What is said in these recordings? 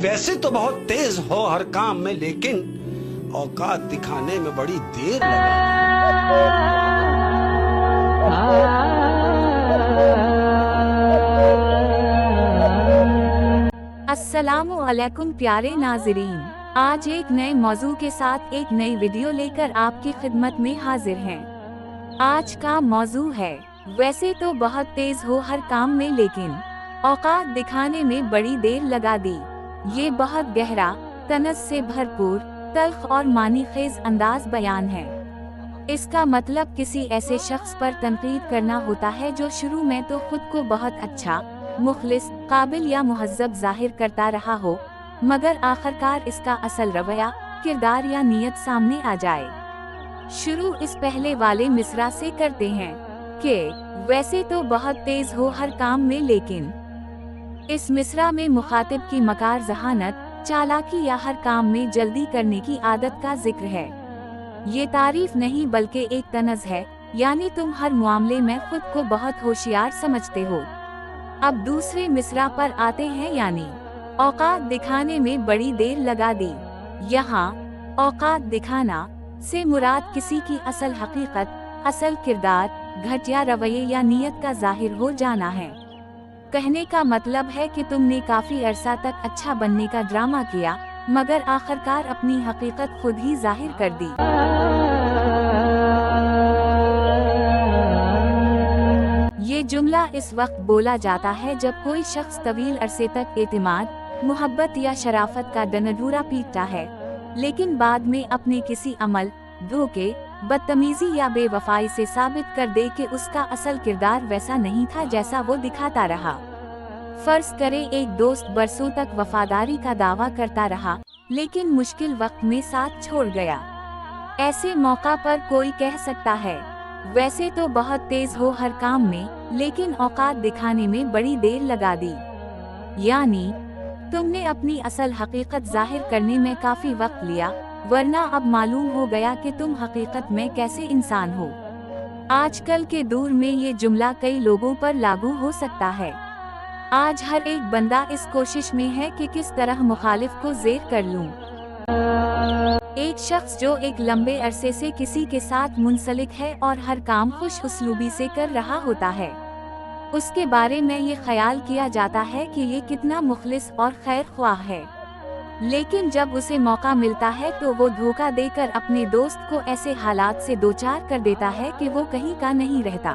वैसे तो बहुत तेज हो हर काम में, लेकिन औकात दिखाने में बड़ी देर लगा। अस्सलामु अलैकुम प्यारे नाज़रीन, आज एक नए मौजू के साथ एक नई वीडियो लेकर आपकी खिदमत में हाजिर हैं। आज का मौजू है, वैसे तो बहुत तेज हो हर काम में, लेकिन औकात दिखाने में बड़ी देर लगा दी। ये बहुत गहरा, तनज़ से भरपूर, तल्ख और मानी खेज अंदाज बयान है। इसका मतलब किसी ऐसे शख्स पर तनकीद करना होता है जो शुरू में तो खुद को बहुत अच्छा, मुखलिस, काबिल या मुहज़्ज़ब जाहिर करता रहा हो, मगर आखिरकार इसका असल रवैया, किरदार या नीयत सामने आ जाए। शुरू इस पहले वाले मिसरा से करते हैं कि वैसे तो बहुत तेज हो हर काम में, लेकिन इस मिसरा में मुखातिब की मकार जहानत, चालाकी या हर काम में जल्दी करने की आदत का जिक्र है। ये तारीफ नहीं बल्कि एक तनज़ है, यानी तुम हर मामले में खुद को बहुत होशियार समझते हो। अब दूसरे मिसरा पर आते हैं, यानी औकात दिखाने में बड़ी देर लगा दी। यहाँ औकात दिखाना से मुराद किसी की असल हकीकत, असल किरदार, घटिया रवैये या नीयत का जाहिर हो जाना है। कहने का मतलब है कि तुमने काफी अरसा तक अच्छा बनने का ड्रामा किया, मगर आखिरकार अपनी हकीकत खुद ही जाहिर कर दी। ये जुमला इस वक्त बोला जाता है जब कोई शख्स तवील अरसे तक एतमाद, मोहब्बत या शराफत का दनदूरा पीटता है, लेकिन बाद में अपने किसी अमल, धोखे, बदतमीजी या बेवफाई से साबित कर दे कि उसका असल किरदार वैसा नहीं था जैसा वो दिखाता रहा। फर्ज करें एक दोस्त बरसों तक वफादारी का दावा करता रहा, लेकिन मुश्किल वक्त में साथ छोड़ गया। ऐसे मौका पर कोई कह सकता है, वैसे तो बहुत तेज हो हर काम में, लेकिन औकात दिखाने में बड़ी देर लगा दी। यानी तुमने अपनी असल हकीकत जाहिर करने में काफी वक्त लिया, वरना अब मालूम हो गया कि तुम हकीकत में कैसे इंसान हो। आजकल के दौर में ये जुमला कई लोगों पर लागू हो सकता है। आज हर एक बंदा इस कोशिश में है कि किस तरह मुखालिफ को ज़ेर कर लूं। एक शख्स जो एक लंबे अरसे से किसी के साथ मुंसलिक है और हर काम खुश उसलूबी से कर रहा होता है, उसके बारे में ये ख्याल किया जाता है कि ये कितना मुखलिस और खैर ख्वाह है, लेकिन जब उसे मौका मिलता है तो वो धोखा देकर अपने दोस्त को ऐसे हालात से दोचार कर देता है कि वो कहीं का नहीं रहता।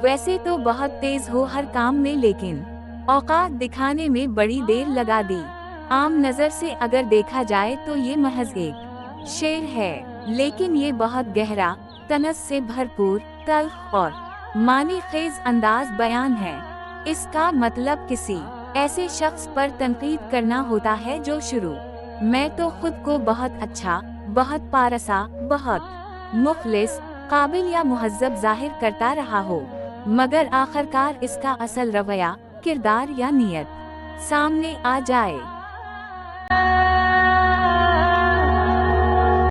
वैसे तो बहुत तेज हो हर काम में, लेकिन औकात दिखाने में बड़ी देर लगा दी। आम नजर से अगर देखा जाए तो ये महज एक शेर है, लेकिन ये बहुत गहरा, तनज़ से भरपूर, तल्ख और मानी खेज अंदाज बयान है। इसका मतलब किसी ऐसे शख्स पर तनकीद करना होता है जो शुरू में तो खुद को बहुत अच्छा, बहुत पारसा, बहुत मुखलिस, काबिल या मुहज़्ज़ब जाहिर करता रहा हो, मगर आखिरकार इसका असल रवैया, किरदार या नीयत सामने आ जाए।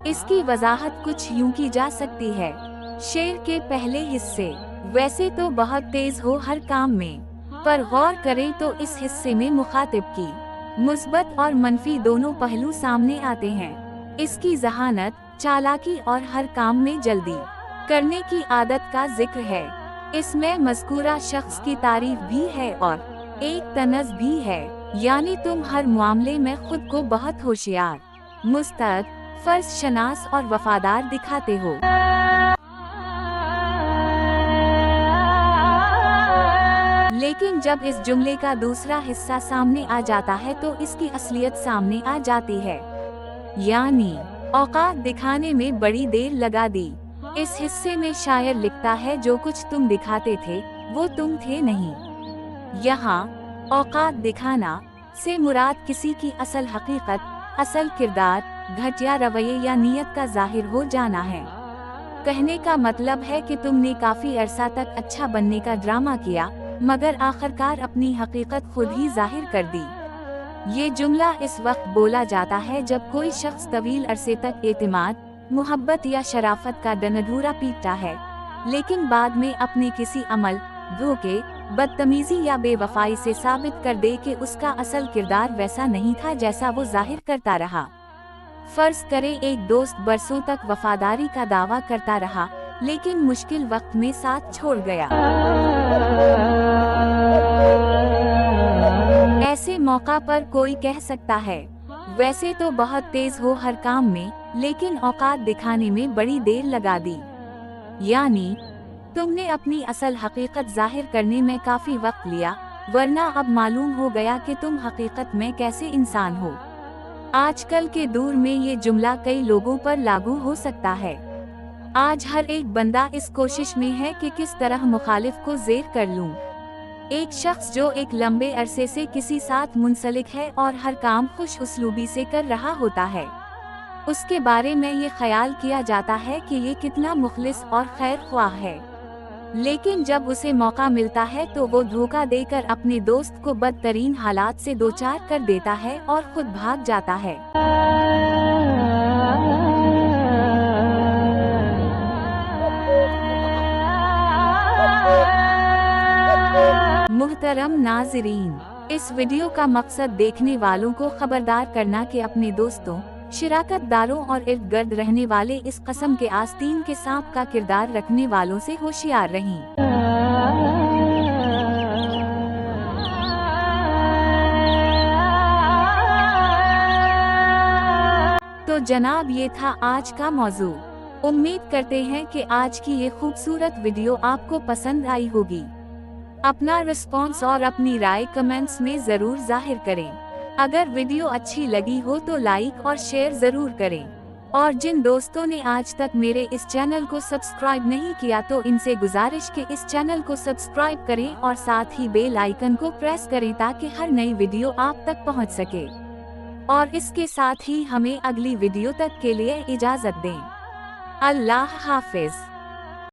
इसकी वजाहत कुछ यूं की जा सकती है। शेर के पहले हिस्से, वैसे तो बहुत तेज हो हर काम में, पर गौर करें तो इस हिस्से में मुखातिब की मुस्बत और मनफी दोनों पहलू सामने आते हैं। इसकी जहानत, चालाकी और हर काम में जल्दी करने की आदत का जिक्र है। इसमें मज़कूरा शख्स की तारीफ भी है और एक तनज़ भी है, यानी तुम हर मामले में खुद को बहुत होशियार, मुस्तैद, फर्ज शनास और वफादार दिखाते हो। लेकिन जब इस जुमले का दूसरा हिस्सा सामने आ जाता है तो इसकी असलियत सामने आ जाती है, यानी औकात दिखाने में बड़ी देर लगा दी। इस हिस्से में शायर लिखता है, जो कुछ तुम दिखाते थे वो तुम थे नहीं। यहाँ औकात दिखाना से मुराद किसी की असल हकीकत, असल किरदार, घटिया रवैये या नीयत का जाहिर हो जाना है। कहने का मतलब है कि तुमने काफी अरसा तक अच्छा बनने का ड्रामा किया, मगर आखिरकार अपनी हकीकत खुद ही जाहिर कर दी। ये जुमला इस वक्त बोला जाता है जब कोई शख्स तवील अरसे तक एतमाद, मोहब्बत या शराफत का दनदूरा पीटता है, लेकिन बाद में अपने किसी अमल, धोखे, बदतमीजी या बेवफाई से साबित कर दे कि उसका असल किरदार वैसा नहीं था जैसा वो जाहिर करता रहा। फर्ज करें एक दोस्त बरसों तक वफादारी का दावा करता रहा, लेकिन मुश्किल वक्त में साथ छोड़ गया। ऐसे मौका पर कोई कह सकता है, वैसे तो बहुत तेज हो हर काम में, लेकिन औकात दिखाने में बड़ी देर लगा दी। यानी तुमने अपनी असल हकीकत जाहिर करने में काफी वक्त लिया, वरना अब मालूम हो गया कि तुम हकीकत में कैसे इंसान हो। आजकल के दौर में ये जुमला कई लोगों पर लागू हो सकता है। आज हर एक बंदा इस कोशिश में है कि किस तरह मुखालिफ को ज़ेर कर लूं। एक शख्स जो एक लंबे अरसे से किसी साथ मुंसलिक है और हर काम खुश उसलूबी से कर रहा होता है, उसके बारे में ये ख्याल किया जाता है कि ये कितना मुखलिस और खैर ख्वाह है। लेकिन जब उसे मौका मिलता है तो वो धोखा देकर अपने दोस्त को बदतरीन हालात से दोचार कर देता है और खुद भाग जाता है। मुहतरम नाज़रीन, इस वीडियो का मकसद देखने वालों को खबरदार करना कि अपने दोस्तों, शिराकतदारों और इर्द गिर्द रहने वाले इस किस्म के आस्तीन के सांप का किरदार रखने वालों से होशियार रहें। तो जनाब, ये था आज का मौजू। उम्मीद करते हैं कि आज की ये खूबसूरत वीडियो आपको पसंद आई होगी। अपना रिस्पॉन्स और अपनी राय कमेंट्स में जरूर जाहिर करें। अगर वीडियो अच्छी लगी हो तो लाइक और शेयर जरूर करें। और जिन दोस्तों ने आज तक मेरे इस चैनल को सब्सक्राइब नहीं किया तो इनसे गुजारिश कि इस चैनल को सब्सक्राइब करें और साथ ही बेल आइकन को प्रेस करें ताकि हर नई वीडियो आप तक पहुंच सके। और इसके साथ ही हमें अगली वीडियो तक के लिए इजाजत दें। अल्लाह हाफिज।